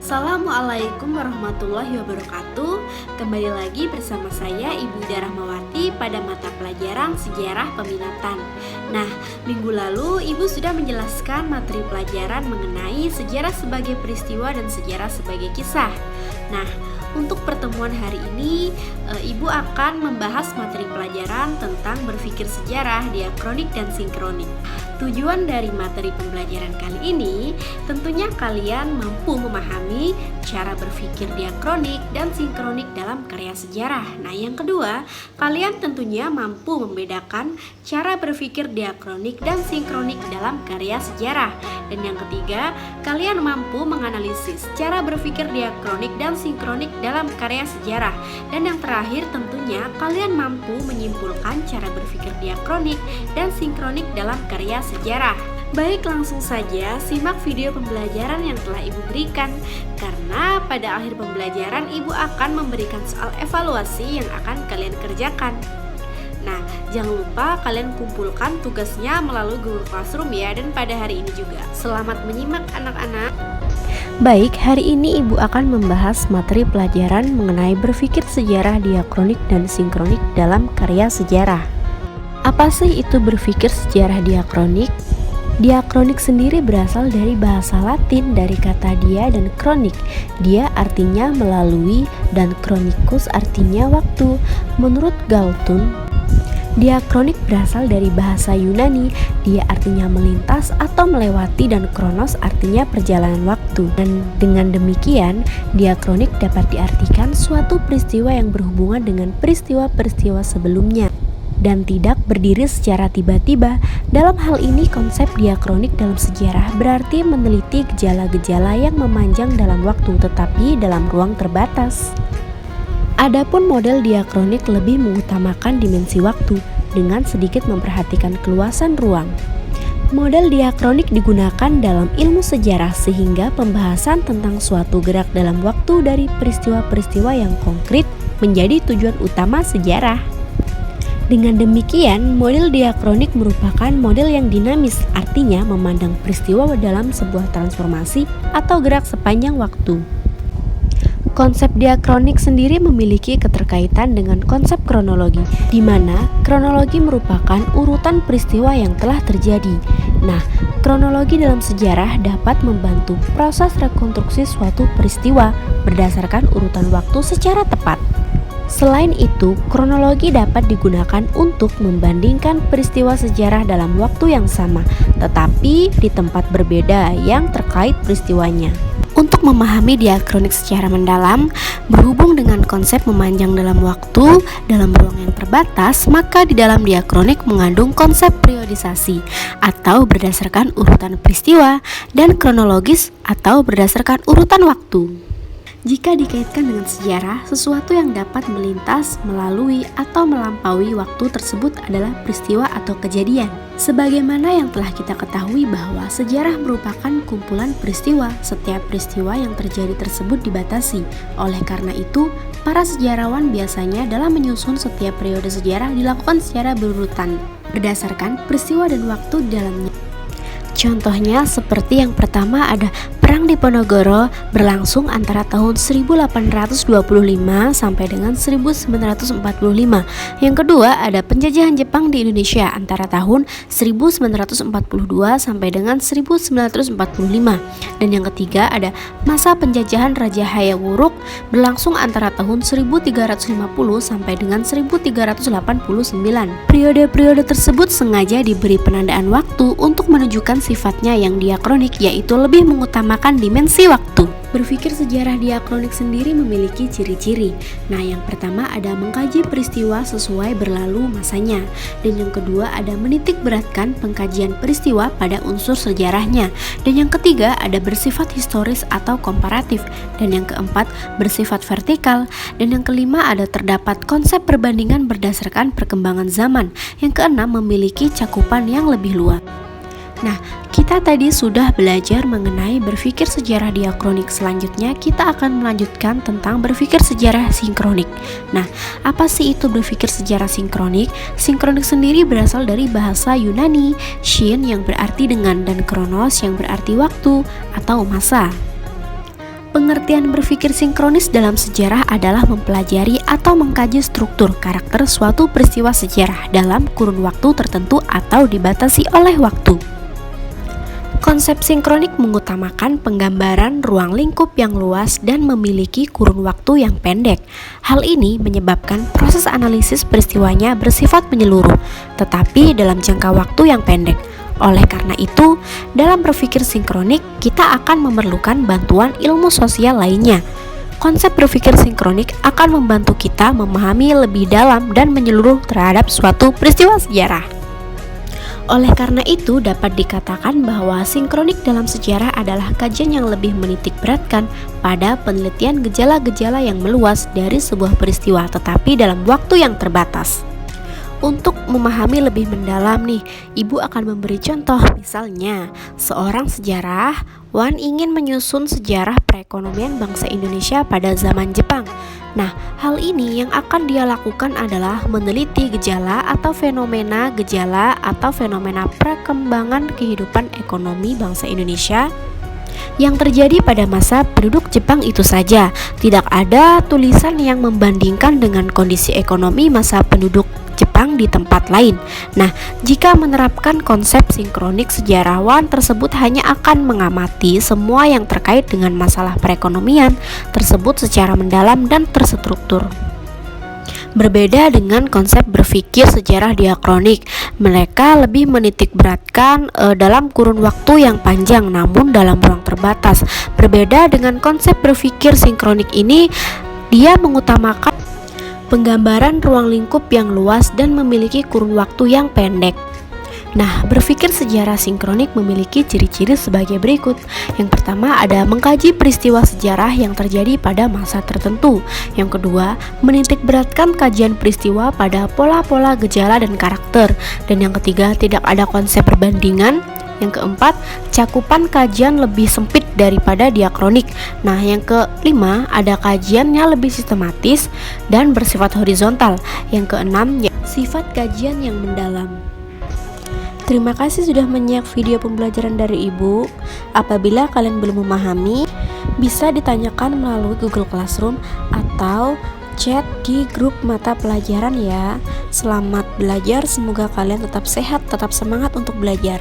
Assalamualaikum warahmatullahi wabarakatuh. Kembali lagi bersama saya Ibu Ida Rahmawati pada mata pelajaran Sejarah Peminatan. Nah, minggu lalu Ibu sudah menjelaskan materi pelajaran mengenai sejarah sebagai peristiwa dan sejarah sebagai kisah. Nah, untuk pertemuan hari ini Ibu akan membahas materi pelajaran tentang berpikir sejarah, diakronik, dan sinkronik. Tujuan dari materi pembelajaran kali ini tentunya kalian mampu memahami cara berpikir diakronik dan sinkronik dalam karya sejarah. Nah, yang kedua, kalian tentunya mampu membedakan cara berpikir diakronik dan sinkronik dalam karya sejarah. Dan yang ketiga, kalian mampu menganalisis cara berpikir diakronik dan sinkronik dalam karya sejarah. Dan yang terakhir, tentunya kalian mampu menyimpulkan cara berpikir diakronik dan sinkronik dalam karya sejarah. Baik, langsung saja simak video pembelajaran yang telah Ibu berikan, karena pada akhir pembelajaran Ibu akan memberikan soal evaluasi yang akan kalian kerjakan. Nah, jangan lupa kalian kumpulkan tugasnya melalui Google Classroom ya, dan pada hari ini juga. Selamat menyimak anak-anak. Baik, hari ini Ibu akan membahas materi pelajaran mengenai berpikir sejarah, diakronik, dan sinkronik dalam karya sejarah. Apa sih itu berpikir sejarah diakronik? Diakronik sendiri berasal dari bahasa Latin dari kata dia dan kronik. Dia artinya melalui dan kronikus artinya waktu. Menurut Galton, diakronik berasal dari bahasa Yunani. Dia artinya melintas atau melewati, dan kronos artinya perjalanan waktu. Dan dengan demikian, diakronik dapat diartikan suatu peristiwa yang berhubungan dengan peristiwa-peristiwa sebelumnya dan tidak berdiri secara tiba-tiba. Dalam hal ini, konsep diakronik dalam sejarah berarti meneliti gejala-gejala yang memanjang dalam waktu tetapi dalam ruang terbatas. Adapun model diakronik lebih mengutamakan dimensi waktu dengan sedikit memperhatikan keluasan ruang. Model diakronik digunakan dalam ilmu sejarah sehingga pembahasan tentang suatu gerak dalam waktu dari peristiwa-peristiwa yang konkret menjadi tujuan utama sejarah. Dengan demikian, model diakronik merupakan model yang dinamis, artinya memandang peristiwa dalam sebuah transformasi atau gerak sepanjang waktu. Konsep diakronik sendiri memiliki keterkaitan dengan konsep kronologi, di mana kronologi merupakan urutan peristiwa yang telah terjadi. Nah, kronologi dalam sejarah dapat membantu proses rekonstruksi suatu peristiwa berdasarkan urutan waktu secara tepat. Selain itu, kronologi dapat digunakan untuk membandingkan peristiwa sejarah dalam waktu yang sama, tetapi di tempat berbeda yang terkait peristiwanya. Untuk memahami diakronik secara mendalam, berhubung dengan konsep memanjang dalam waktu dalam ruang yang terbatas, maka di dalam diakronik mengandung konsep periodisasi atau berdasarkan urutan peristiwa, dan kronologis atau berdasarkan urutan waktu. Jika dikaitkan dengan sejarah, sesuatu yang dapat melintas, melalui, atau melampaui waktu tersebut adalah peristiwa atau kejadian. Sebagaimana yang telah kita ketahui bahwa sejarah merupakan kumpulan peristiwa, setiap peristiwa yang terjadi tersebut dibatasi. Oleh karena itu, para sejarawan biasanya dalam menyusun setiap periode sejarah dilakukan secara berurutan, berdasarkan peristiwa dan waktu di dalamnya. Contohnya seperti yang pertama ada Perang Diponegoro berlangsung antara tahun 1825 sampai dengan 1945. Yang kedua ada penjajahan Jepang di Indonesia antara tahun 1942 sampai dengan 1945. Dan yang ketiga ada masa penjajahan Raja Hayawuruk berlangsung antara tahun 1350 sampai dengan 1389. Periode-periode tersebut sengaja diberi penandaan waktu untuk menunjukkan sifatnya yang diakronik, yaitu lebih mengutamakan dimensi waktu. Berpikir sejarah diakronik sendiri memiliki ciri-ciri. Nah, yang pertama ada mengkaji peristiwa sesuai berlalu masanya, dan yang kedua ada menitik beratkan pengkajian peristiwa pada unsur sejarahnya, dan yang ketiga ada bersifat historis atau komparatif, dan yang keempat bersifat vertikal, dan yang kelima ada terdapat konsep perbandingan berdasarkan perkembangan zaman, yang keenam memiliki cakupan yang lebih luas. Nah, kita tadi sudah belajar mengenai berpikir sejarah diakronik. Selanjutnya kita akan melanjutkan tentang berpikir sejarah sinkronik. Nah, apa sih itu berpikir sejarah sinkronik? Sinkronik sendiri berasal dari bahasa Yunani, shin yang berarti dengan dan kronos yang berarti waktu atau masa. Pengertian berpikir sinkronis dalam sejarah adalah mempelajari atau mengkaji struktur karakter suatu peristiwa sejarah dalam kurun waktu tertentu atau dibatasi oleh waktu. Konsep sinkronik mengutamakan penggambaran ruang lingkup yang luas dan memiliki kurun waktu yang pendek. Hal ini menyebabkan proses analisis peristiwanya bersifat menyeluruh, tetapi dalam jangka waktu yang pendek. Oleh karena itu, dalam berpikir sinkronik, kita akan memerlukan bantuan ilmu sosial lainnya. Konsep berpikir sinkronik akan membantu kita memahami lebih dalam dan menyeluruh terhadap suatu peristiwa sejarah. Oleh karena itu, dapat dikatakan bahwa sinkronik dalam sejarah adalah kajian yang lebih menitik beratkan pada penelitian gejala-gejala yang meluas dari sebuah peristiwa, tetapi dalam waktu yang terbatas. Untuk memahami lebih mendalam nih, Ibu akan memberi contoh. Misalnya, seorang sejarawan ingin menyusun sejarah perekonomian bangsa Indonesia pada zaman Jepang. Nah, hal ini yang akan dia lakukan adalah meneliti gejala atau fenomena perkembangan kehidupan ekonomi bangsa Indonesia yang terjadi pada masa penduduk Jepang itu saja. Tidak ada tulisan yang membandingkan dengan kondisi ekonomi masa penduduk Jepang di tempat lain. Nah, jika menerapkan konsep sinkronik, sejarawan tersebut hanya akan mengamati semua yang terkait dengan masalah perekonomian tersebut secara mendalam dan terstruktur. Berbeda dengan konsep berpikir sejarah diakronik, mereka lebih menitik beratkan dalam kurun waktu yang panjang namun dalam ruang terbatas. Berbeda dengan konsep berpikir sinkronik ini, dia mengutamakan penggambaran ruang lingkup yang luas dan memiliki kurun waktu yang pendek. Nah, berpikir sejarah sinkronik memiliki ciri-ciri sebagai berikut. Yang pertama ada mengkaji peristiwa sejarah yang terjadi pada masa tertentu. Yang kedua, menitik beratkan kajian peristiwa pada pola-pola gejala dan karakter. Dan yang ketiga, tidak ada konsep perbandingan. Yang keempat, cakupan kajian lebih sempit daripada diakronik. Nah, yang kelima, ada kajian yang lebih sistematis dan bersifat horizontal. Yang keenam, sifat kajian yang mendalam. Terima kasih sudah menyimak video pembelajaran dari Ibu. Apabila kalian belum memahami, bisa ditanyakan melalui Google Classroom atau chat di grup mata pelajaran ya. Selamat belajar, semoga kalian tetap sehat, tetap semangat untuk belajar.